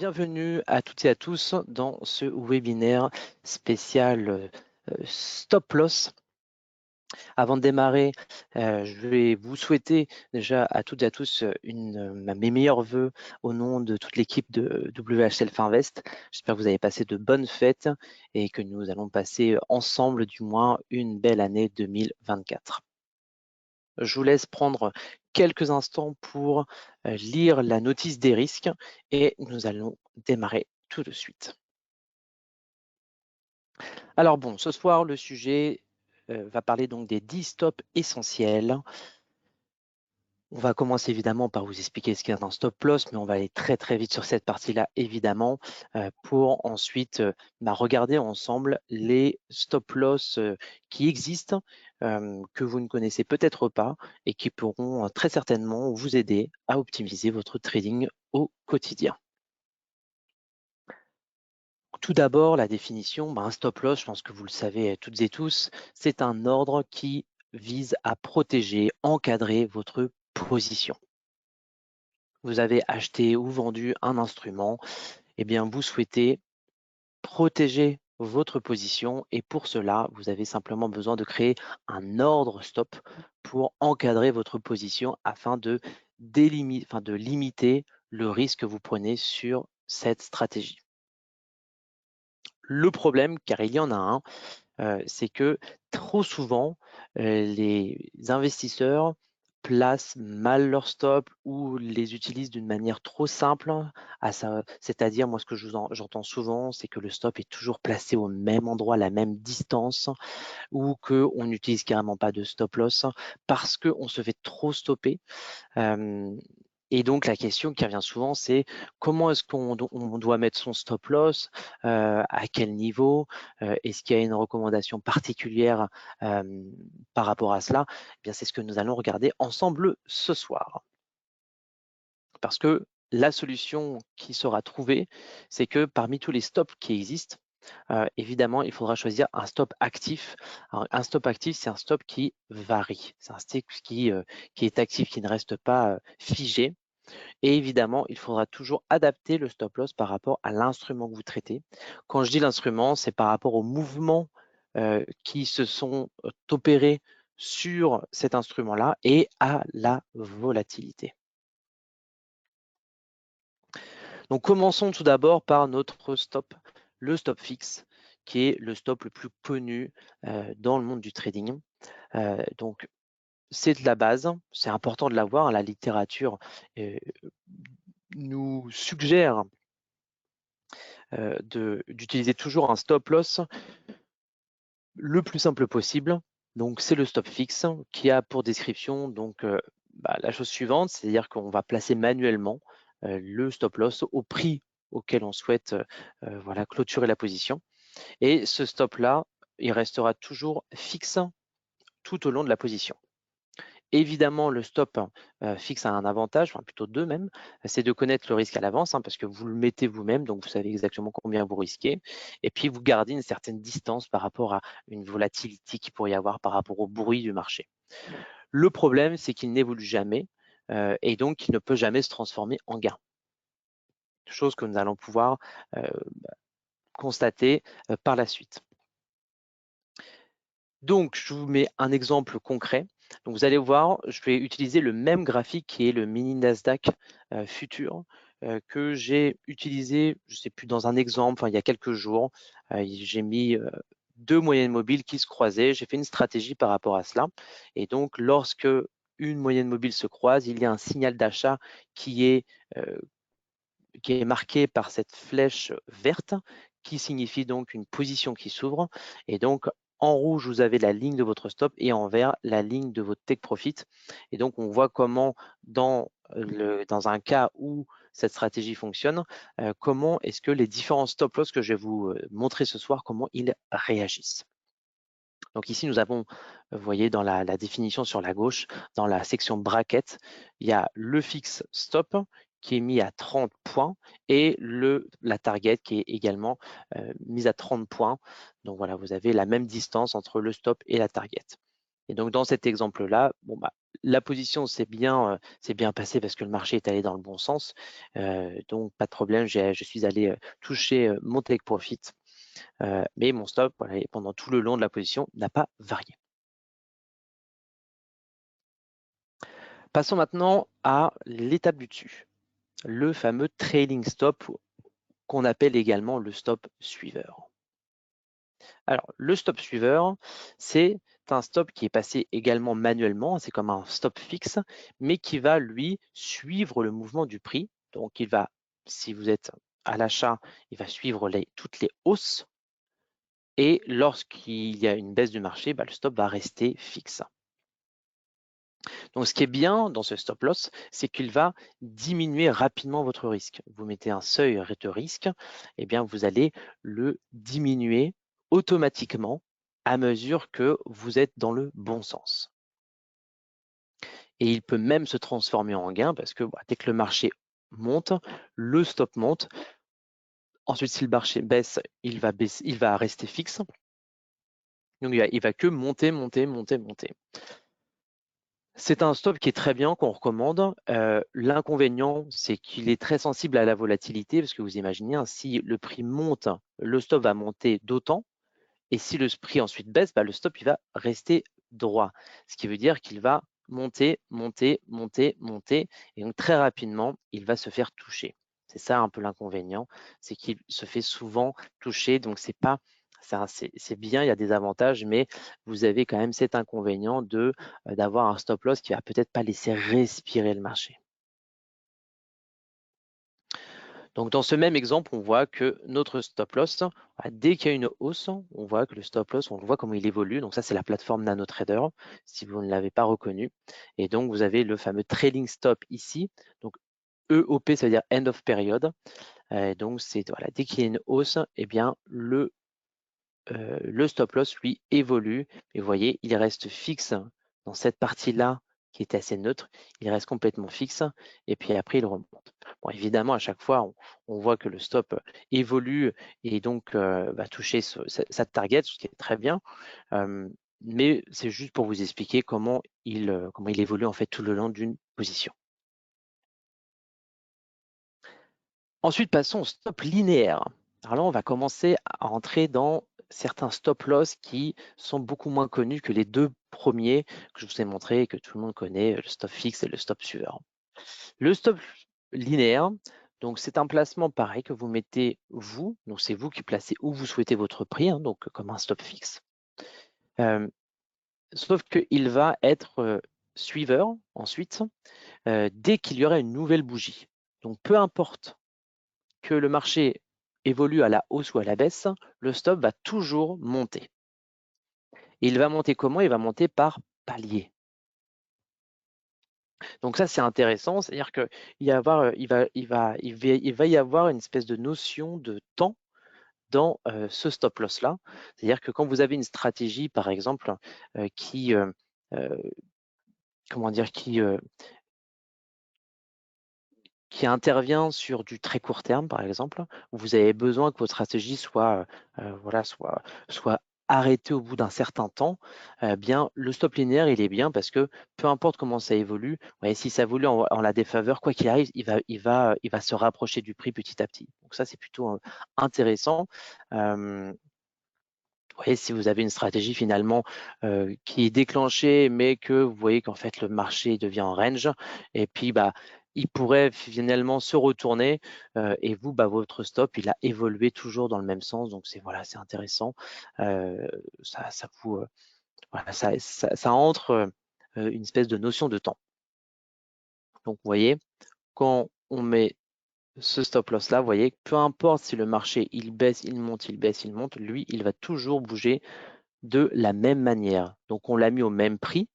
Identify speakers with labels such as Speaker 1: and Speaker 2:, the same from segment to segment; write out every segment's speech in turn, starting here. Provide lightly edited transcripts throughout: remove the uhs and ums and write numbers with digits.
Speaker 1: Bienvenue à toutes et à tous dans ce webinaire spécial Stop Loss. Avant de démarrer, je vais vous souhaiter déjà à toutes et à tous mes meilleurs vœux au nom de toute l'équipe de WHL Finvest. J'espère que vous avez passé de bonnes fêtes et que nous allons passer ensemble du moins une belle année 2024. Je vous laisse prendre quelques instants pour lire la notice des risques et nous allons démarrer tout de suite. Alors bon, ce soir, le sujet va parler donc des 10 stops essentiels. On va commencer évidemment par vous expliquer ce qu'est un stop loss, mais on va aller très très vite sur cette partie-là évidemment pour ensuite regarder ensemble les stop loss qui existent, que vous ne connaissez peut-être pas et qui pourront très certainement vous aider à optimiser votre trading au quotidien. Tout d'abord, la définition, un stop loss, je pense que vous le savez toutes et tous, c'est un ordre qui vise à protéger, encadrer votre position. Vous avez acheté ou vendu un instrument, et bien vous souhaitez protéger votre position et pour cela, vous avez simplement besoin de créer un ordre stop pour encadrer votre position afin de limiter le risque que vous prenez sur cette stratégie. Le problème, car il y en a un, c'est que trop souvent, les investisseurs placent mal leur stop ou les utilisent d'une manière trop simple. C'est-à-dire, moi, ce que j'entends souvent, c'est que le stop est toujours placé au même endroit, à la même distance, ou qu'on n'utilise carrément pas de stop loss parce qu'on se fait trop stopper. Et donc, la question qui revient souvent, c'est comment est-ce qu'on doit mettre son stop loss, à quel niveau, est-ce qu'il y a une recommandation particulière par rapport à cela? Eh bien, c'est ce que nous allons regarder ensemble ce soir. Parce que la solution qui sera trouvée, c'est que parmi tous les stops qui existent, évidemment, il faudra choisir un stop actif. Alors, un stop actif, c'est un stop qui varie. C'est un stop qui est actif, qui ne reste pas figé. Et évidemment, il faudra toujours adapter le stop loss par rapport à l'instrument que vous traitez. Quand je dis l'instrument, c'est par rapport aux mouvements qui se sont opérés sur cet instrument-là et à la volatilité. Donc, commençons tout d'abord par notre stop, le stop fixe, qui est le stop le plus connu dans le monde du trading. Donc, c'est de la base, c'est important de l'avoir. La littérature nous suggère d'utiliser toujours un stop loss le plus simple possible. Donc, c'est le stop fixe qui a pour description donc, la chose suivante, c'est-à-dire qu'on va placer manuellement le stop loss au prix auquel on souhaite clôturer la position. Et ce stop-là, il restera toujours fixe tout au long de la position. Évidemment, le stop fixe a un avantage, enfin plutôt deux même, c'est de connaître le risque à l'avance, parce que vous le mettez vous-même, donc vous savez exactement combien vous risquez. Et puis, vous gardez une certaine distance par rapport à une volatilité qu'il pourrait y avoir par rapport au bruit du marché. Le problème, c'est qu'il n'évolue jamais et donc il ne peut jamais se transformer en gain. Chose que nous allons pouvoir constater par la suite. Donc, je vous mets un exemple concret. Donc, vous allez voir, je vais utiliser le même graphique qui est le mini Nasdaq futur que j'ai utilisé, je ne sais plus, dans un exemple, il y a quelques jours. J'ai mis deux moyennes mobiles qui se croisaient. J'ai fait une stratégie par rapport à cela. Et donc, lorsque une moyenne mobile se croise, il y a un signal d'achat qui est marqué par cette flèche verte qui signifie donc une position qui s'ouvre. Et donc, en rouge, vous avez la ligne de votre stop et en vert, la ligne de votre take profit. Et donc, on voit comment dans un cas où cette stratégie fonctionne, comment est-ce que les différents stop loss que je vais vous montrer ce soir, comment ils réagissent. Donc ici, nous avons, vous voyez dans la définition sur la gauche, dans la section bracket, il y a le fixe stop qui est mis à 30 points et la target qui est également mise à 30 points. Donc voilà, vous avez la même distance entre le stop et la target. Et donc dans cet exemple-là, la position s'est bien passée parce que le marché est allé dans le bon sens. Donc pas de problème, je suis allé toucher mon take profit. Mais mon stop, voilà, pendant tout le long de la position, n'a pas varié. Passons maintenant à l'étape du dessus, le fameux trailing stop qu'on appelle également le stop suiveur. Alors, le stop suiveur, c'est un stop qui est passé également manuellement, c'est comme un stop fixe, mais qui va, lui, suivre le mouvement du prix. Donc, il va, si vous êtes à l'achat, il va suivre toutes les hausses. Et lorsqu'il y a une baisse du marché, le stop va rester fixe. Donc, ce qui est bien dans ce stop loss, c'est qu'il va diminuer rapidement votre risque. Vous mettez un seuil de risque, et bien vous allez le diminuer automatiquement à mesure que vous êtes dans le bon sens. Et il peut même se transformer en gain parce que dès que le marché monte, le stop monte. Ensuite, si le marché baisse, il va rester fixe. Donc, il va que monter, monter, monter, monter. C'est un stop qui est très bien, qu'on recommande. L'inconvénient, c'est qu'il est très sensible à la volatilité, parce que vous imaginez, si le prix monte, le stop va monter d'autant, et si le prix ensuite baisse, le stop il va rester droit. Ce qui veut dire qu'il va monter, monter, monter, monter, et donc très rapidement, il va se faire toucher. C'est ça un peu l'inconvénient, c'est qu'il se fait souvent toucher, donc c'est bien, il y a des avantages, mais vous avez quand même cet inconvénient d'avoir un stop loss qui va peut-être pas laisser respirer le marché. Donc dans ce même exemple, on voit que notre stop loss, dès qu'il y a une hausse, on voit que le stop loss, on voit comment il évolue. Donc ça, c'est la plateforme NanoTrader, si vous ne l'avez pas reconnu. Et donc vous avez le fameux trailing stop ici. Donc EOP, ça veut dire end of period. Donc c'est dès qu'il y a une hausse, eh bien le stop loss, lui, évolue. Et vous voyez, il reste fixe dans cette partie-là qui est assez neutre. Il reste complètement fixe et puis après, il remonte. Bon, évidemment, à chaque fois, on voit que le stop évolue et donc va toucher sa target, ce qui est très bien. Mais c'est juste pour vous expliquer comment il évolue en fait tout le long d'une position. Ensuite, passons au stop linéaire. Alors là, on va commencer à entrer dans certains stop loss qui sont beaucoup moins connus que les deux premiers que je vous ai montrés et que tout le monde connaît, le stop fixe et le stop suiveur. Le stop linéaire, donc c'est un placement pareil que vous mettez vous, donc c'est vous qui placez où vous souhaitez votre prix, donc comme un stop fixe. Sauf qu'il va être suiveur ensuite dès qu'il y aura une nouvelle bougie. Donc peu importe que le marché évolue à la hausse ou à la baisse, le stop va toujours monter. Et il va monter comment? Il va monter par palier. Donc ça, c'est intéressant, c'est-à-dire qu'il va y avoir une espèce de notion de temps dans ce stop loss là. C'est-à-dire que quand vous avez une stratégie, par exemple, qui intervient sur du très court terme, par exemple, où vous avez besoin que votre stratégie soit arrêtée au bout d'un certain temps, bien le stop linéaire, il est bien parce que peu importe comment ça évolue, si ça évolue en la défaveur, quoi qu'il arrive, il va se rapprocher du prix petit à petit. Donc ça, c'est plutôt intéressant. Si vous avez une stratégie finalement qui est déclenchée, mais que vous voyez qu'en fait le marché devient en range, et puis il pourrait finalement se retourner et vous, votre stop, il a évolué toujours dans le même sens. Donc c'est intéressant. Ça entre une espèce de notion de temps. Donc vous voyez, quand on met ce stop loss là, vous voyez, peu importe si le marché il baisse, il monte, il baisse, il monte, lui, il va toujours bouger de la même manière. Donc on l'a mis au même prix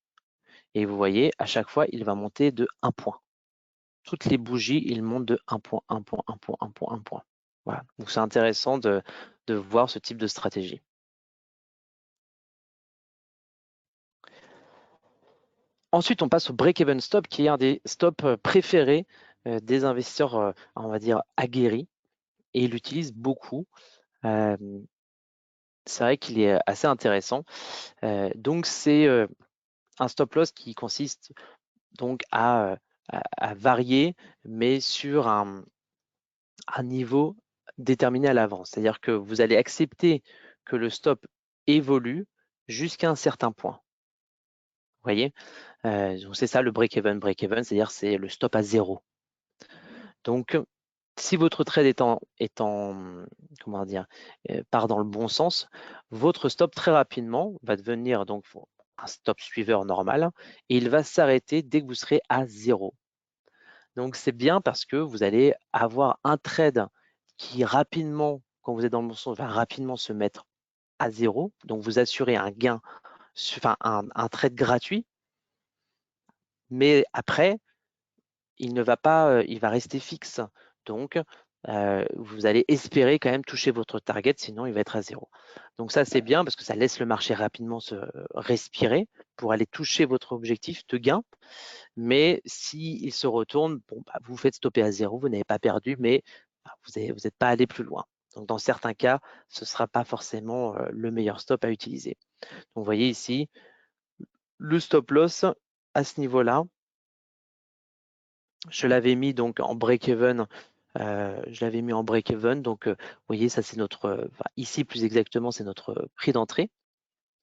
Speaker 1: et vous voyez, à chaque fois, il va monter de 1 point. Toutes les bougies, ils montent de 1 point, 1 point, 1 point, 1 point, 1 point. Voilà. Donc c'est intéressant de voir ce type de stratégie. Ensuite, on passe au break-even stop, qui est un des stops préférés des investisseurs, on va dire, aguerris, et il l'utilise beaucoup. C'est vrai qu'il est assez intéressant. Donc c'est un stop loss qui consiste donc à varier, mais sur un niveau déterminé à l'avance. C'est-à-dire que vous allez accepter que le stop évolue jusqu'à un certain point. Vous voyez? Donc c'est ça le break-even. Break-even, c'est-à-dire c'est le stop à 0. Donc, si votre trade comment dire, part dans le bon sens, votre stop très rapidement va devenir donc un stop suiveur normal et il va s'arrêter dès que vous serez à 0. Donc c'est bien parce que vous allez avoir un trade qui rapidement, quand vous êtes dans le bon sens, va rapidement se mettre à 0. Donc vous assurez un gain, enfin un trade gratuit, mais après, il ne va pas, il va rester fixe. Donc, vous allez espérer quand même toucher votre target, sinon il va être à 0. Donc ça, c'est bien parce que ça laisse le marché rapidement se respirer pour aller toucher votre objectif de gain. Mais s'il se retourne, bon, bah, vous faites stopper à 0, vous n'avez pas perdu, mais bah, vous n'êtes pas allé plus loin. Donc dans certains cas, ce ne sera pas forcément le meilleur stop à utiliser. Donc vous voyez ici, le stop loss à ce niveau-là, je l'avais mis donc en break-even. Je l'avais mis en break-even. Donc, vous voyez, ça c'est notre, ici plus exactement, c'est notre prix d'entrée.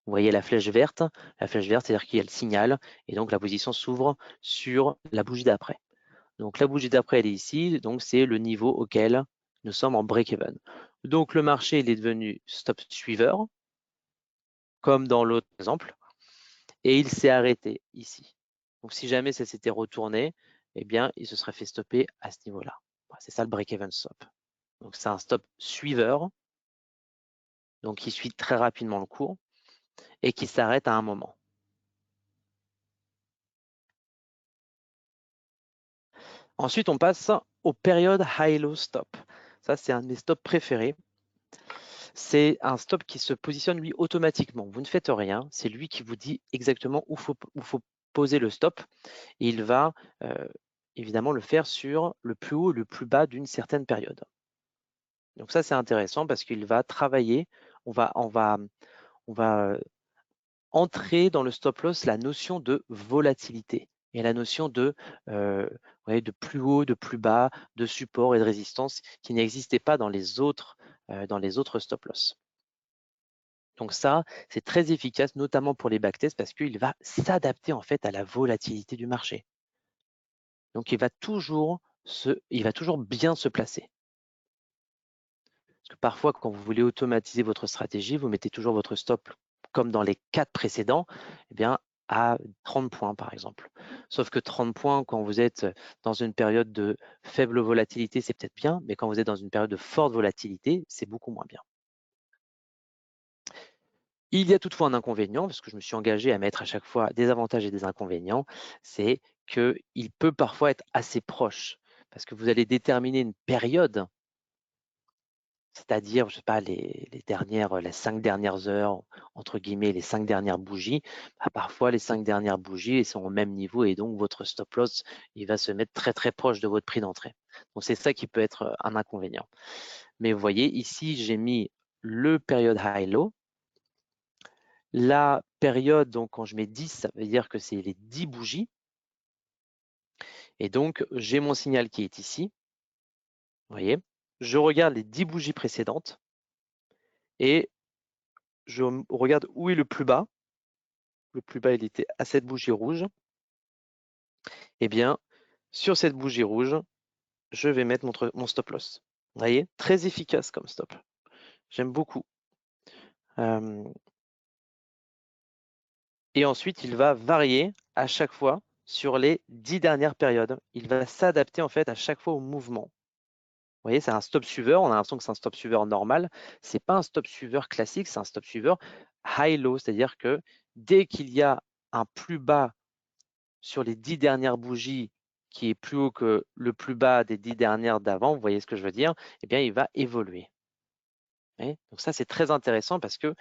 Speaker 1: Vous voyez la flèche verte. La flèche verte, c'est-à-dire qu'il y a le signal et donc la position s'ouvre sur la bougie d'après. Donc la bougie d'après, elle est ici. Donc c'est le niveau auquel nous sommes en break-even. Donc le marché, il est devenu stop suiveur, comme dans l'autre exemple, et il s'est arrêté ici. Donc si jamais ça s'était retourné, eh bien, il se serait fait stopper à ce niveau-là. C'est ça le break-even stop. Donc c'est un stop suiveur, donc qui suit très rapidement le cours et qui s'arrête à un moment. Ensuite, on passe aux périodes high-low stop. Ça, c'est un de mes stops préférés. C'est un stop qui se positionne lui automatiquement. Vous ne faites rien, c'est lui qui vous dit exactement où faut poser le stop. Et il va évidemment le faire sur le plus haut et le plus bas d'une certaine période. Donc ça, c'est intéressant parce qu'il va travailler, on va entrer dans le stop loss la notion de volatilité et la notion de plus haut, de plus bas, de support et de résistance qui n'existait pas dans les autres stop loss. Donc ça, c'est très efficace, notamment pour les backtests, parce qu'il va s'adapter en fait à la volatilité du marché. Donc il va toujours bien se placer. Parce que parfois, quand vous voulez automatiser votre stratégie, vous mettez toujours votre stop, comme dans les 4 précédents, eh bien, à 30 points par exemple. Sauf que 30 points, quand vous êtes dans une période de faible volatilité, c'est peut-être bien, mais quand vous êtes dans une période de forte volatilité, c'est beaucoup moins bien. Il y a toutefois un inconvénient, parce que je me suis engagé à mettre à chaque fois des avantages et des inconvénients, c'est qu'il peut parfois être assez proche, parce que vous allez déterminer une période, c'est-à-dire, je sais pas, les 5 dernières heures, entre guillemets, les 5 dernières bougies, bah, parfois les 5 dernières bougies sont au même niveau et donc votre stop loss, il va se mettre très très proche de votre prix d'entrée. Donc c'est ça qui peut être un inconvénient. Mais vous voyez, ici, j'ai mis le période high-low. La période, donc quand je mets 10, ça veut dire que c'est les 10 bougies. Et donc, j'ai mon signal qui est ici. Vous voyez, je regarde les 10 bougies précédentes et je regarde où est le plus bas. Le plus bas, il était à cette bougie rouge. Eh bien, sur cette bougie rouge, je vais mettre mon stop loss. Vous voyez, très efficace comme stop. J'aime beaucoup. Et ensuite, il va varier à chaque fois sur les 10 dernières périodes. Il va s'adapter en fait à chaque fois au mouvement. Vous voyez, c'est un stop suiveur. On a l'impression que c'est un stop suiveur normal. Ce n'est pas un stop suiveur classique, c'est un stop suiveur high-low, c'est-à-dire que dès qu'il y a un plus bas sur les 10 dernières bougies qui est plus haut que le plus bas des 10 dernières d'avant, vous voyez ce que je veux dire, eh bien, il va évoluer. Donc ça, c'est très intéressant parce que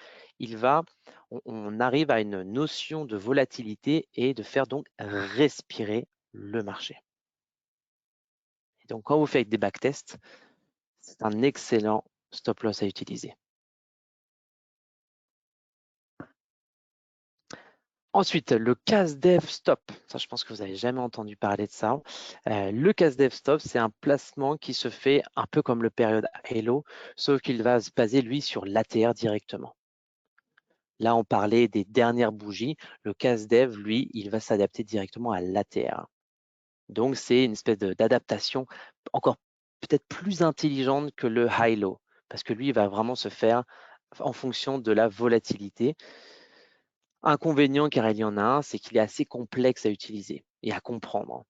Speaker 1: on arrive à une notion de volatilité et de faire donc respirer le marché. Et donc, quand vous faites des backtests, c'est un excellent stop loss à utiliser. Ensuite, le CASDEV Stop. Ça, je pense que vous n'avez jamais entendu parler de ça. Le CASDEV Stop, c'est un placement qui se fait un peu comme le période Halo, sauf qu'il va se baser, lui, sur l'ATR directement. Là, on parlait des dernières bougies. Le CASDEV, lui, il va s'adapter directement à l'ATR. Donc, c'est une espèce d'adaptation encore peut-être plus intelligente que le high-low, parce que lui, il va vraiment se faire en fonction de la volatilité. Inconvénient, car il y en a un, c'est qu'il est assez complexe à utiliser et à comprendre.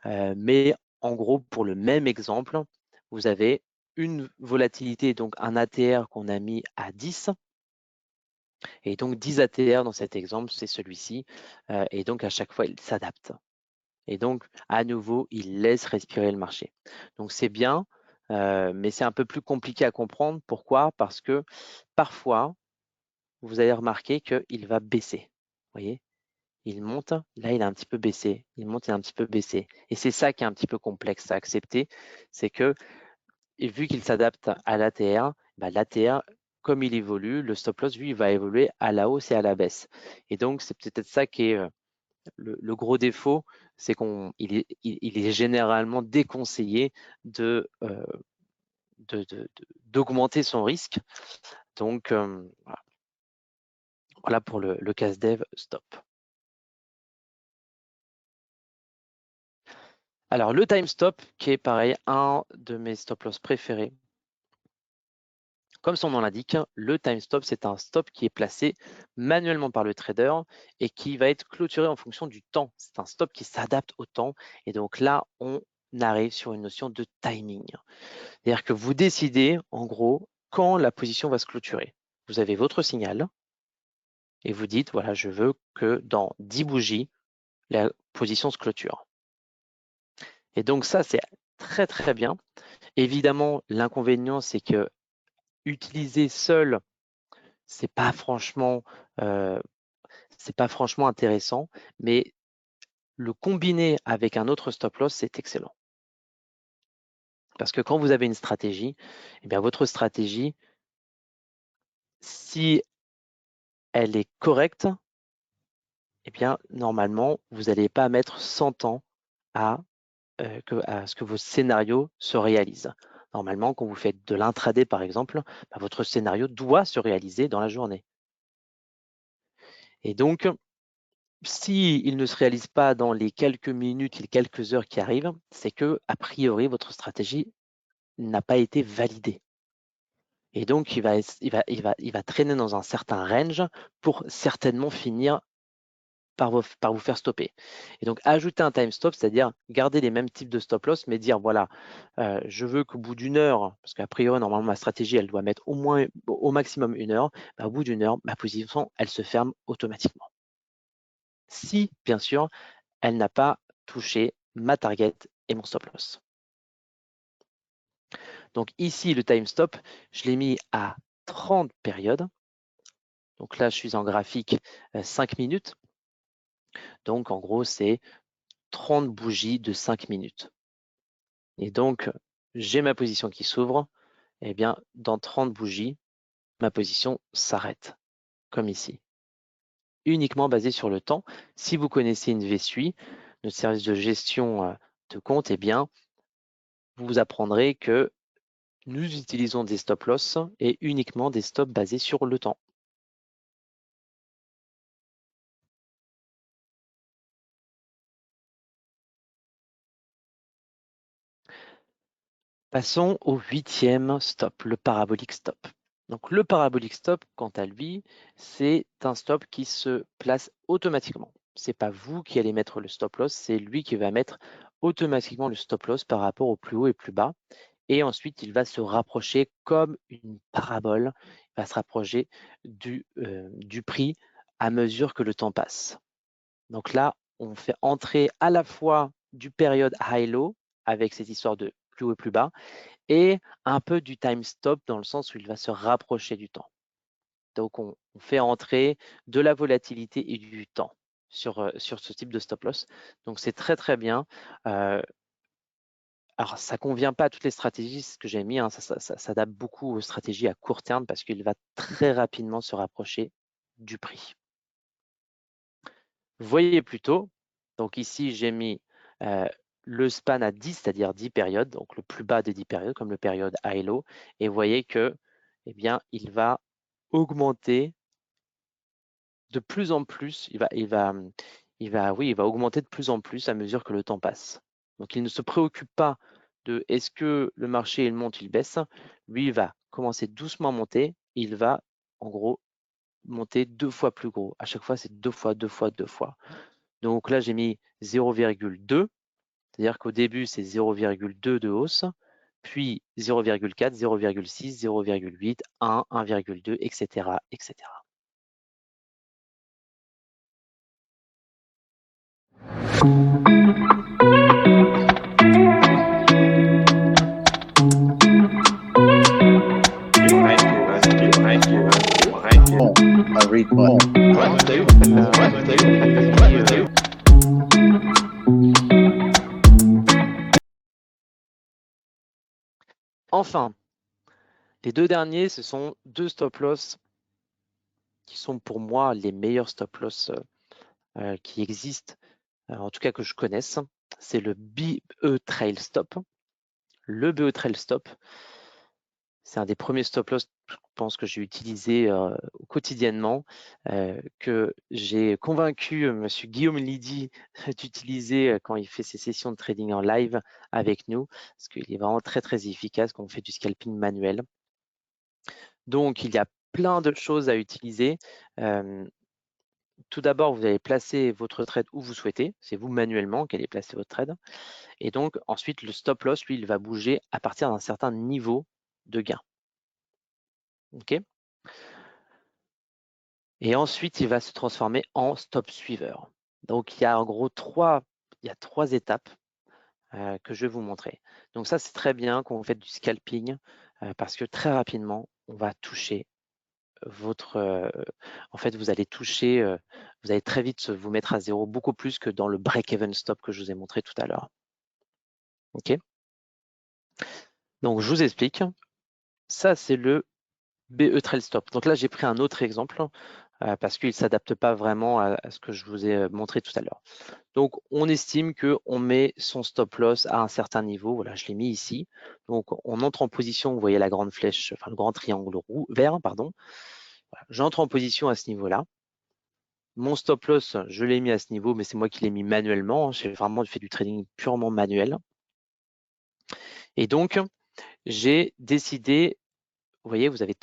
Speaker 1: Mais en gros, pour le même exemple, vous avez une volatilité, donc un ATR qu'on a mis à 10, et donc 10 ATR dans cet exemple, c'est celui-ci, et donc à chaque fois, il s'adapte. Et donc, à nouveau, il laisse respirer le marché. Donc, c'est bien, mais c'est un peu plus compliqué à comprendre. Pourquoi? Parce que parfois, vous allez remarquer qu'il va baisser. Vous voyez? Il monte, là, il a un petit peu baissé. Il monte, il a un petit peu baissé. Et c'est ça qui est un petit peu complexe à accepter. C'est que, et vu qu'il s'adapte à l'ATR, bah, l'ATR, comme il évolue, le stop loss, lui, il va évoluer à la hausse et à la baisse. Et donc, c'est peut-être ça qui est le gros défaut, c'est qu'il est généralement déconseillé d'augmenter son risque. Donc, voilà pour le CASDEV stop. Alors, le time stop, qui est pareil, un de mes stop loss préférés. Comme son nom l'indique, le time stop, c'est un stop qui est placé manuellement par le trader et qui va être clôturé en fonction du temps. C'est un stop qui s'adapte au temps. Et donc là, on arrive sur une notion de timing. C'est-à-dire que vous décidez, en gros, quand la position va se clôturer. Vous avez votre signal et vous dites, voilà, je veux que dans 10 bougies, la position se clôture. Et donc ça, c'est très, très bien. Évidemment, l'inconvénient, c'est que utiliser seul, c'est pas franchement, intéressant, mais le combiner avec un autre stop loss, c'est excellent. Parce que quand vous avez une stratégie, eh bien votre stratégie, si elle est correcte, eh bien, normalement, vous n'allez pas mettre 100 ans à ce que vos scénarios se réalisent. Normalement, quand vous faites de l'intraday, par exemple, bah, votre scénario doit se réaliser dans la journée. Et donc, s'il ne se réalise pas dans les quelques minutes, les quelques heures qui arrivent, c'est que, a priori, votre stratégie n'a pas été validée. Et donc, il va traîner dans un certain range pour certainement finir par vous faire stopper. Et donc, ajouter un time stop, c'est-à-dire garder les mêmes types de stop loss, mais dire, voilà, je veux qu'au bout d'une heure, parce qu'a priori, normalement, ma stratégie, elle doit mettre au maximum une heure, bah, au bout d'une heure, ma position, elle se ferme automatiquement. Si, bien sûr, elle n'a pas touché ma target et mon stop loss. Donc ici, le time stop, je l'ai mis à 30 périodes. Donc là, je suis en graphique 5 minutes. Donc en gros, c'est 30 bougies de 5 minutes. Et donc, j'ai ma position qui s'ouvre. Eh bien, dans 30 bougies, ma position s'arrête, comme ici. Uniquement basée sur le temps. Si vous connaissez une VSUI, notre service de gestion de compte, eh bien, vous apprendrez que nous utilisons des stop loss et uniquement des stops basés sur le temps. Passons au 8e stop, le parabolique stop. Donc le parabolique stop, quant à lui, c'est un stop qui se place automatiquement. Ce n'est pas vous qui allez mettre le stop loss, c'est lui qui va mettre automatiquement le stop loss par rapport au plus haut et plus bas. Et ensuite, il va se rapprocher comme une parabole, il va se rapprocher du prix à mesure que le temps passe. Donc là, on fait entrer à la fois du période high-low avec cette histoire de plus haut et plus bas et un peu du time stop dans le sens où il va se rapprocher du temps. Donc on fait entrer de la volatilité et du temps sur ce type de stop loss. Donc c'est très très bien. Alors ça convient pas à toutes les stratégies, ce que j'ai mis, hein, ça s'adapte beaucoup aux stratégies à court terme parce qu'il va très rapidement se rapprocher du prix. Voyez plutôt, donc ici j'ai mis le span à 10, c'est-à-dire 10 périodes, donc le plus bas des 10 périodes, comme le période high low, et vous voyez que, eh bien, il va augmenter de plus en plus, il va augmenter de plus en plus à mesure que le temps passe. Donc il ne se préoccupe pas de est-ce que le marché il monte, il baisse. Lui, il va commencer doucement à monter, il va en gros monter 2 fois plus gros. À chaque fois, c'est 2 fois, 2 fois, 2 fois. Donc là, j'ai mis 0,2, c'est-à-dire qu'au début, c'est 0,2 de hausse, puis 0,4, 0,6, 0,8, 1, 1,2, etc., etc.
Speaker 2: I read more.
Speaker 1: Enfin, les deux derniers, ce sont deux stop loss qui sont pour moi les meilleurs stop loss qui existent, en tout cas que je connaisse. C'est le BE Trail Stop. Le BE Trail Stop, c'est un des premiers stop loss, je pense, que j'ai utilisé quotidiennement, que j'ai convaincu Monsieur Guillaume Lydie d'utiliser quand il fait ses sessions de trading en live avec nous, parce qu'il est vraiment très très efficace quand on fait du scalping manuel. Donc, il y a plein de choses à utiliser. Tout d'abord, vous allez placer votre trade où vous souhaitez. C'est vous manuellement qui allez placer votre trade. Et donc, ensuite, le stop loss, lui, il va bouger à partir d'un certain niveau de gain. OK ? Et ensuite, il va se transformer en stop suiveur. Donc, il y a en gros trois étapes que je vais vous montrer. Donc ça, c'est très bien quand vous faites du scalping parce que très rapidement, on va toucher en fait, vous allez toucher, vous allez très vite vous mettre à zéro, beaucoup plus que dans le break-even stop que je vous ai montré tout à l'heure. OK ? Donc, je vous explique. Ça, c'est le BE Trail Stop. Donc là, j'ai pris un autre exemple parce qu'il ne s'adapte pas vraiment à ce que je vous ai montré tout à l'heure. Donc, on estime qu'on met son stop loss à un certain niveau. Voilà, je l'ai mis ici. Donc, on entre en position, vous voyez la grande flèche, enfin le grand triangle vert, pardon. Voilà, j'entre en position à ce niveau-là. Mon stop loss, je l'ai mis à ce niveau, mais c'est moi qui l'ai mis manuellement. J'ai vraiment fait du trading purement manuel. Et donc, j'ai décidé, vous voyez, vous avez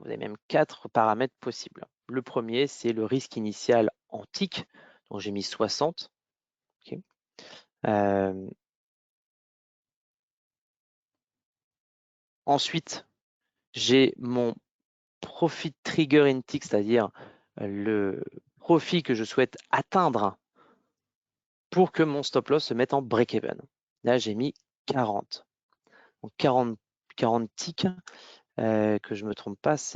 Speaker 1: vous avez même 4 paramètres possibles. Le premier, c'est le risque initial en tick, donc j'ai mis 60. Okay. Ensuite, j'ai mon profit trigger in tick, c'est-à-dire le profit que je souhaite atteindre pour que mon stop loss se mette en break-even. Là, j'ai mis 40. Donc 40 ticks, que je ne me trompe pas, ça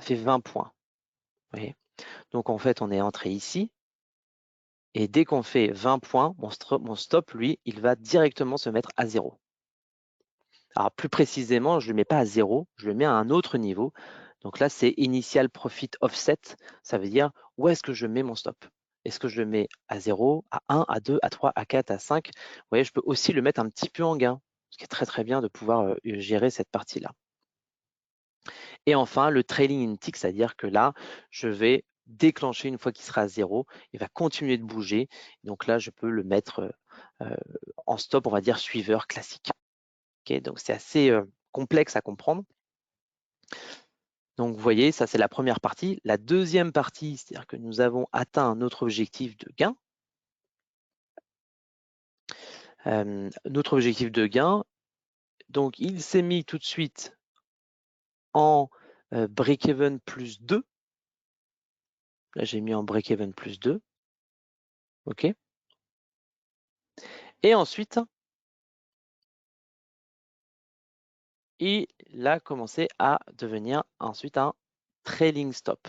Speaker 1: fait 20 points. Vous voyez. Donc en fait, on est entré ici. Et dès qu'on fait 20 points, mon stop, lui, il va directement se mettre à 0. Alors plus précisément, je ne le mets pas à 0, je le mets à un autre niveau. Donc là, c'est Initial Profit Offset. Ça veut dire où est-ce que je mets mon stop. Est-ce que je le mets à 0, à 1, à 2, à 3, à 4, à 5 ? Vous voyez, je peux aussi le mettre un petit peu en gain, ce qui est très très bien de pouvoir gérer cette partie-là. Et enfin, le trailing in tick, c'est-à-dire que là, je vais déclencher une fois qu'il sera à 0, il va continuer de bouger. Donc là, je peux le mettre en stop, on va dire suiveur classique. Okay, donc c'est assez complexe à comprendre. Donc vous voyez, ça c'est la première partie. La deuxième partie, c'est-à-dire que nous avons atteint notre objectif de gain. Notre objectif de gain, donc il s'est mis tout de suite en break-even plus 2. Là, j'ai mis en break-even plus 2. OK. Et ensuite, il a commencé à devenir ensuite un trailing stop.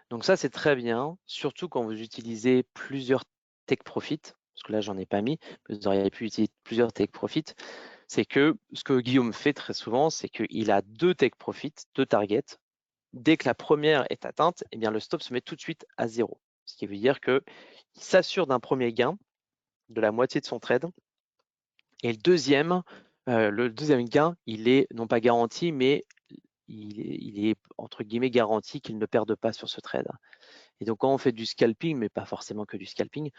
Speaker 1: Donc ça, c'est très bien, surtout quand vous utilisez plusieurs take profit, parce que là, j'en ai pas mis, mais vous auriez pu utiliser plusieurs take profit. C'est que ce que Guillaume fait très souvent, c'est qu'il a 2 take profit, 2 targets. dès que la première est atteinte, eh bien, le stop se met tout de suite à 0. Ce qui veut dire qu'il s'assure d'un premier gain de la moitié de son trade. Et le deuxième gain, il est non pas garanti, mais il est entre guillemets garanti qu'il ne perde pas sur ce trade. Et donc, quand on fait du scalping, mais pas forcément que du scalping,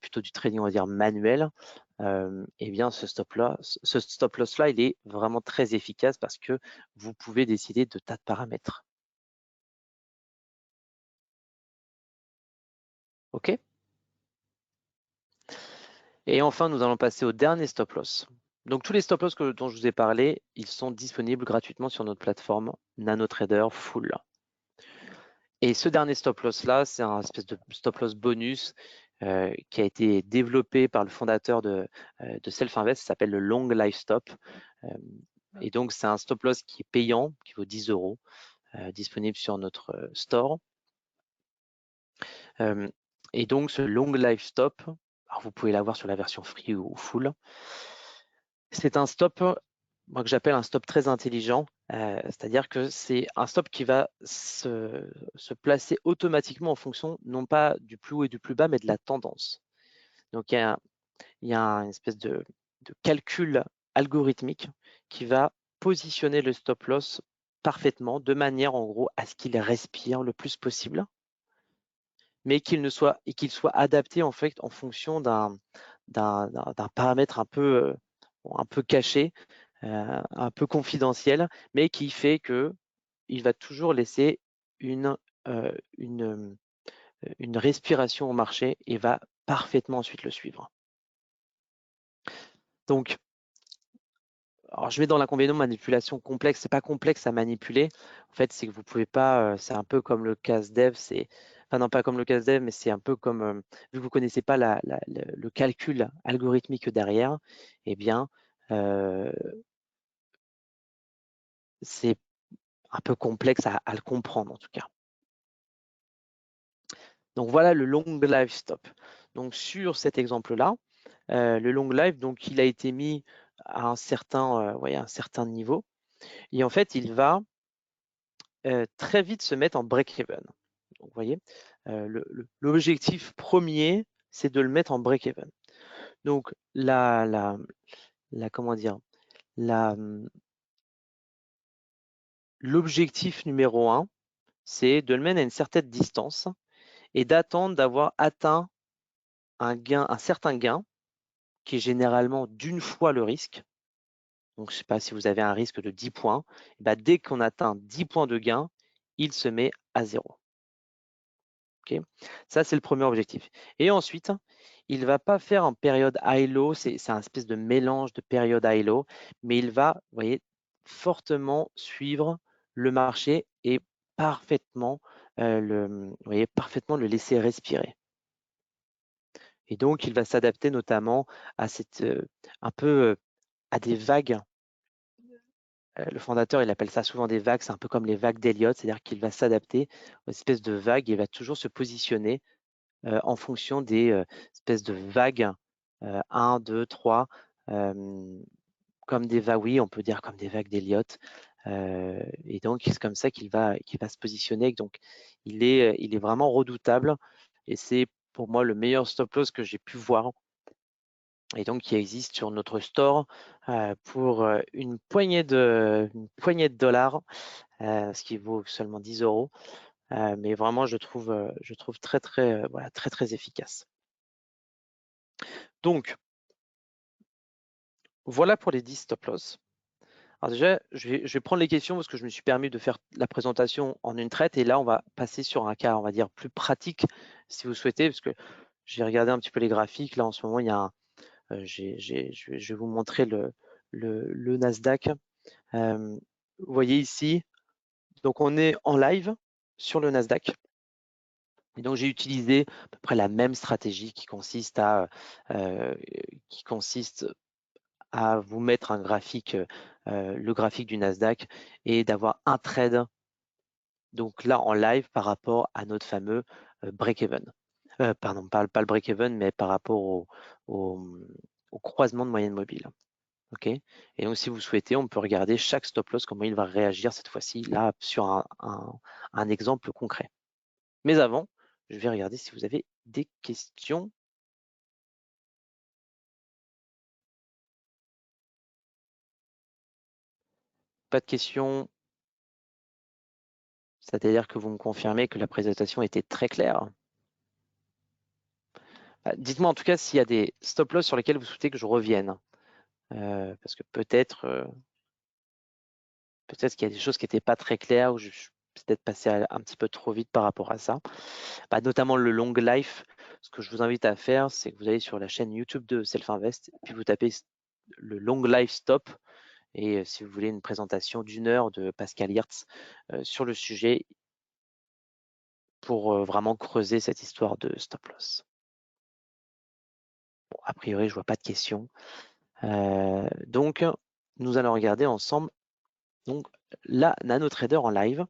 Speaker 1: plutôt du trading, on va dire manuel, eh bien, ce stop loss là, il est vraiment très efficace parce que vous pouvez décider de tas de paramètres. OK? Et enfin, nous allons passer au dernier stop loss. Donc, tous les stop loss dont je vous ai parlé, ils sont disponibles gratuitement sur notre plateforme NanoTrader Full. Et ce dernier stop loss là, c'est un espèce de stop loss bonus qui a été développé par le fondateur de Self Invest, ça s'appelle le Long Life Stop. Et donc, c'est un stop loss qui est payant, qui vaut 10 €, disponible sur notre store. Et donc, ce Long Life Stop, alors vous pouvez l'avoir sur la version free ou full. C'est un stop, moi que j'appelle un stop très intelligent, c'est-à-dire que c'est un stop qui va se placer automatiquement en fonction non pas du plus haut et du plus bas, mais de la tendance. Donc il y a une espèce de calcul algorithmique qui va positionner le stop loss parfaitement, de manière en gros à ce qu'il respire le plus possible, mais qu'il soit adapté en fait en fonction d'un paramètre un peu caché, un peu confidentiel, mais qui fait que il va toujours laisser une respiration au marché et va parfaitement ensuite le suivre. Donc, alors je vais dans l'inconvénient de manipulation complexe. C'est pas complexe à manipuler. En fait, c'est que vous pouvez pas. C'est un peu comme le CASDEV. Enfin non, pas comme le CASDEV, mais c'est un peu comme vu que vous connaissez pas le calcul algorithmique derrière, eh bien, c'est un peu complexe à le comprendre en tout cas. Donc voilà le long life stop. Donc sur cet exemple-là, le long life, donc il a été mis à un certain niveau, et en fait il va très vite se mettre en break-even. Donc vous voyez, l'objectif premier, c'est de le mettre en break-even. Donc l'objectif numéro 1, c'est de le mettre à une certaine distance et d'attendre d'avoir atteint un certain gain qui est généralement d'une fois le risque. Donc, je ne sais pas si vous avez un risque de 10 points. Dès qu'on atteint 10 points de gain, il se met à 0. Okay, ça, c'est le premier objectif. Et ensuite, il ne va pas faire en période high-low, c'est un espèce de mélange de période high-low, mais il va, vous voyez, fortement suivre le marché et parfaitement, parfaitement le laisser respirer. Et donc, il va s'adapter notamment à un peu à des vagues. Le fondateur, il appelle ça souvent des vagues, c'est un peu comme les vagues d'Elliott, c'est-à-dire qu'il va s'adapter aux espèces de vagues et il va toujours se positionner en fonction des espèces de vagues 1, 2, 3, comme des vagues, oui, on peut dire comme des vagues d'Elliott. Et donc, c'est comme ça qu'il va se positionner. Donc, il est vraiment redoutable et c'est pour moi le meilleur stop loss que j'ai pu voir et donc qui existe sur notre store pour une poignée de dollars, ce qui vaut seulement 10 €. Mais vraiment, je trouve très très efficace. Donc, voilà pour les 10 stop loss. Alors déjà, je vais prendre les questions parce que je me suis permis de faire la présentation en une traite et là, on va passer sur un cas, on va dire, plus pratique si vous souhaitez, parce que j'ai regardé un petit peu les graphiques. Là, en ce moment, il y a je vais vous montrer le Nasdaq. Vous voyez ici, donc on est en live sur le Nasdaq. Et donc j'ai utilisé à peu près la même stratégie qui consiste à vous mettre un graphique, le graphique du Nasdaq et d'avoir un trade. Donc là en live par rapport à notre fameux break-even. Pardon, pas le break-even, mais par rapport au croisement de moyenne mobile. OK. Et donc, si vous souhaitez, on peut regarder chaque stop loss, comment il va réagir cette fois-ci, là, sur un exemple concret. Mais avant, je vais regarder si vous avez des questions. Pas de questions? C'est-à-dire que vous me confirmez que la présentation était très claire? Dites-moi en tout cas s'il y a des stop loss sur lesquels vous souhaitez que je revienne. Parce que peut-être qu'il y a des choses qui n'étaient pas très claires ou je suis peut-être passé un petit peu trop vite par rapport à ça. Notamment le long life. Ce que je vous invite à faire, c'est que vous allez sur la chaîne YouTube de Self Invest, puis vous tapez le long life stop. Et si vous voulez une présentation d'1 heure de Pascal Hirtz sur le sujet pour vraiment creuser cette histoire de stop loss. Bon, a priori, je vois pas de questions. Donc, nous allons regarder ensemble donc, la Nano Trader en live.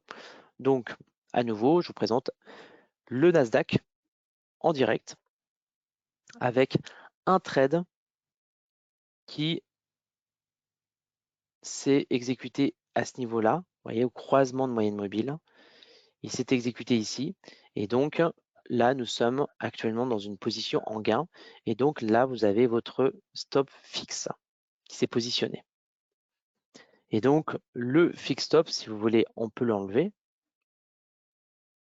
Speaker 1: Donc, à nouveau, je vous présente le Nasdaq en direct avec un trade qui s'est exécuté à ce niveau-là, vous voyez, au croisement de moyenne mobile. Il s'est exécuté ici. Et donc, là, nous sommes actuellement dans une position en gain. Et donc, là, vous avez votre stop fixe qui s'est positionné. Et donc, le fixe stop, si vous voulez, on peut l'enlever.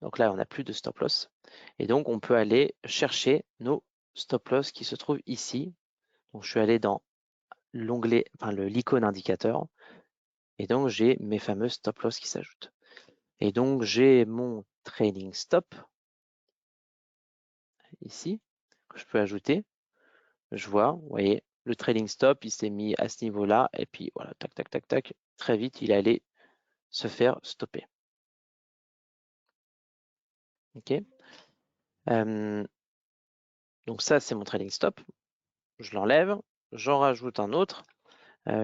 Speaker 1: Donc là, on n'a plus de stop loss. Et donc, on peut aller chercher nos stop loss qui se trouvent ici. Donc, je suis allé dans l'onglet, enfin l'icône indicateur. Et donc, j'ai mes fameux stop loss qui s'ajoutent. Et donc, j'ai mon trailing stop ici que je peux ajouter. Je vois, vous voyez, le trailing stop, il s'est mis à ce niveau-là. Et puis, voilà, tac, tac, tac, tac. Très vite, il allait se faire stopper. OK. Donc ça, c'est mon trailing stop. Je l'enlève, j'en rajoute un autre.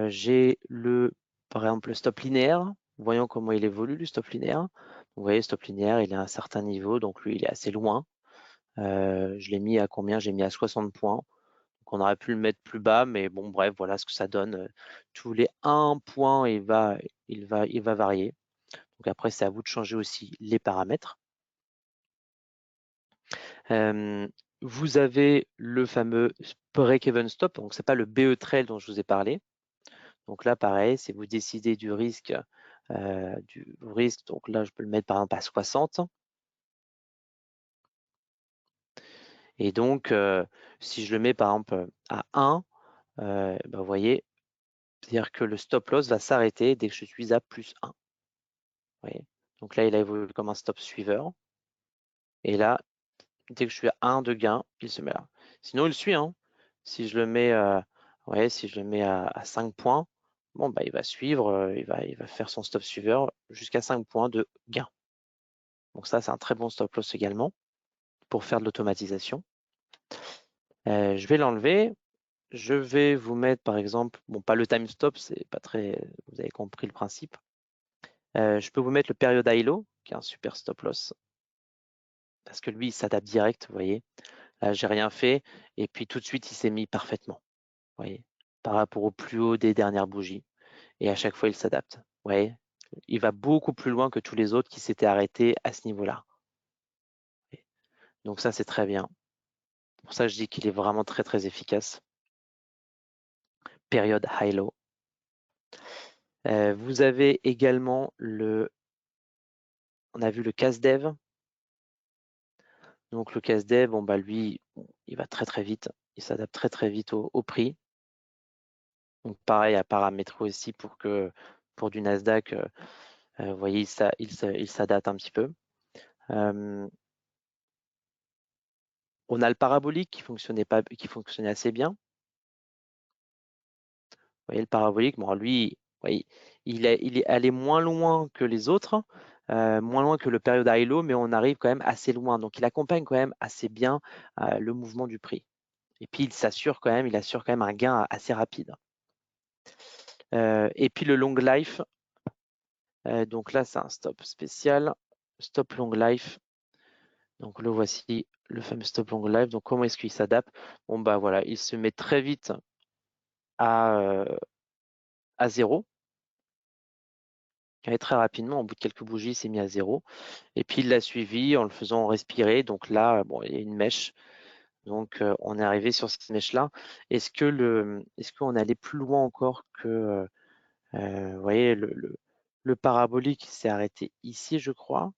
Speaker 1: J'ai par exemple, le stop linéaire. Voyons comment il évolue, le stop linéaire. Vous voyez, stop linéaire, il est à un certain niveau, donc lui, il est assez loin. Je l'ai mis à combien? J'ai mis à 60 points. Donc on aurait pu le mettre plus bas, mais bon, bref, voilà ce que ça donne. Tous les 1 point, il va varier. Donc après, c'est à vous de changer aussi les paramètres. Vous avez le fameux break-even stop, donc c'est pas le BE trail dont je vous ai parlé. Donc là, pareil, si vous décidez du risque, donc là, je peux le mettre par exemple à 60. Et donc, si je le mets par exemple à 1, vous voyez, c'est-à-dire que le stop loss va s'arrêter dès que je suis à plus 1. Vous voyez. Donc là, il a évolué comme un stop suiveur. Et là, dès que je suis à 1 de gain, il se met là. Sinon, il suit. Hein. Si je le mets, si je le mets à 5 points, bon, il va suivre, il va faire son stop suiveur jusqu'à 5 points de gain. Donc ça, c'est un très bon stop loss également pour faire de l'automatisation. Je vais l'enlever. Je vais vous mettre par exemple, bon, pas le time stop, c'est pas très, vous avez compris le principe. Je peux vous mettre le period high low, qui est un super stop loss. Parce que lui, il s'adapte direct, vous voyez. Là, j'ai rien fait. Et puis tout de suite, il s'est mis parfaitement. Vous voyez, par rapport au plus haut des dernières bougies. Et à chaque fois, il s'adapte. Vous voyez, il va beaucoup plus loin que tous les autres qui s'étaient arrêtés à ce niveau-là. Donc ça, c'est très bien. Pour ça, je dis qu'il est vraiment très, très efficace. Période high-low. Vous avez également on a vu le CASDEV. Donc le CASDEV, lui, il va très, très vite. Il s'adapte très, très vite au prix. Donc pareil à paramétrer aussi pour du Nasdaq, vous voyez, il s'adapte un petit peu. On a le parabolique qui fonctionnait assez bien. Vous voyez le parabolique, bon, lui, voyez, il est allé moins loin que les autres, moins loin que le période high-low, mais on arrive quand même assez loin. Donc il accompagne quand même assez bien le mouvement du prix. Et puis il assure quand même un gain assez rapide. Et puis le long life, donc là c'est un stop spécial, stop long life. Donc le voici, le fameux stop long life. Donc comment est-ce qu'il s'adapte? Bon voilà, il se met très vite à à 0. Et très rapidement, au bout de quelques bougies, il s'est mis à 0. Et puis il l'a suivi en le faisant respirer. Donc là, bon, il y a une mèche. Donc on est arrivé sur cette mèche-là. Est-ce qu'on est allé plus loin encore que, vous voyez, le parabolique s'est arrêté ici, je crois.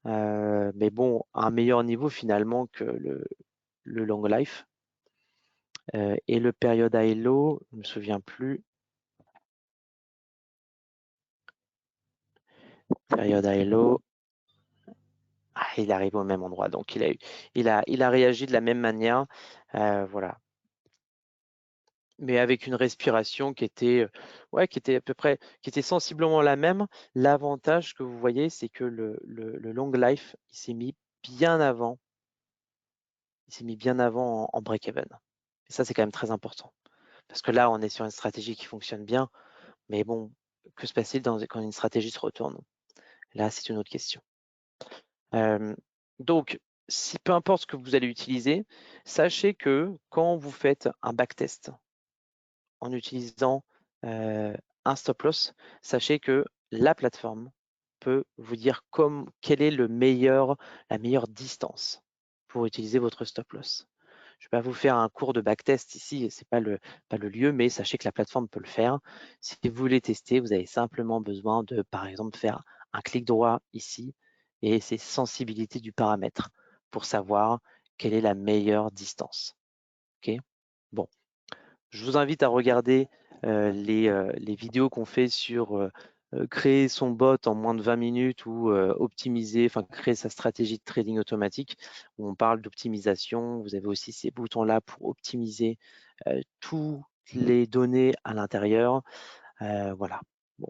Speaker 1: Mais bon, à un meilleur niveau finalement que le long life. Et le période high low, je ne me souviens plus. Période high low. Ah, il arrive au même endroit. Donc il a réagi de la même manière. Voilà. Mais avec une respiration qui était à peu près, qui était sensiblement la même. L'avantage que vous voyez, c'est que le long life, il s'est mis bien avant. Il s'est mis bien avant en break-even. Et ça, c'est quand même très important. Parce que là, on est sur une stratégie qui fonctionne bien. Mais bon, que se passe-t-il quand une stratégie se retourne? Là, c'est une autre question. Donc, peu importe ce que vous allez utiliser, sachez que quand vous faites un backtest en utilisant un stop loss, sachez que la plateforme peut vous dire quelle est la meilleure distance pour utiliser votre stop loss. Je ne vais pas vous faire un cours de backtest ici, ce n'est pas le lieu, mais sachez que la plateforme peut le faire. Si vous voulez tester, vous avez simplement besoin de, par exemple, faire un clic droit ici et c'est sensibilité du paramètre pour savoir quelle est la meilleure distance. Ok. Bon, je vous invite à regarder les vidéos qu'on fait sur créer son bot en moins de 20 minutes ou créer sa stratégie de trading automatique, où on parle d'optimisation. Vous avez aussi ces boutons-là pour optimiser toutes les données à l'intérieur. Voilà. Bon.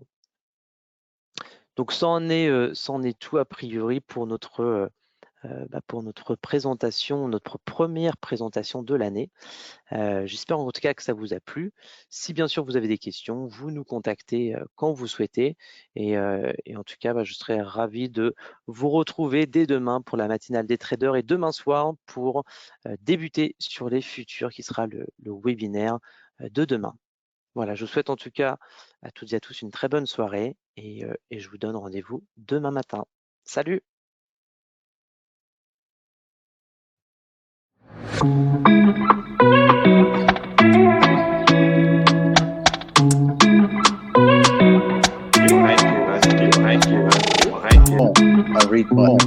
Speaker 1: Donc, ça en est tout a priori pour notre présentation, notre première présentation de l'année. J'espère en tout cas que ça vous a plu. Si bien sûr vous avez des questions, vous nous contactez quand vous souhaitez. Et en tout cas, je serai ravi de vous retrouver dès demain pour la matinale des traders et demain soir pour débuter sur les futurs qui sera le webinaire de demain. Voilà, je vous souhaite en tout cas à toutes et à tous une très bonne soirée et je vous donne rendez-vous demain matin. Salut!
Speaker 2: I read more.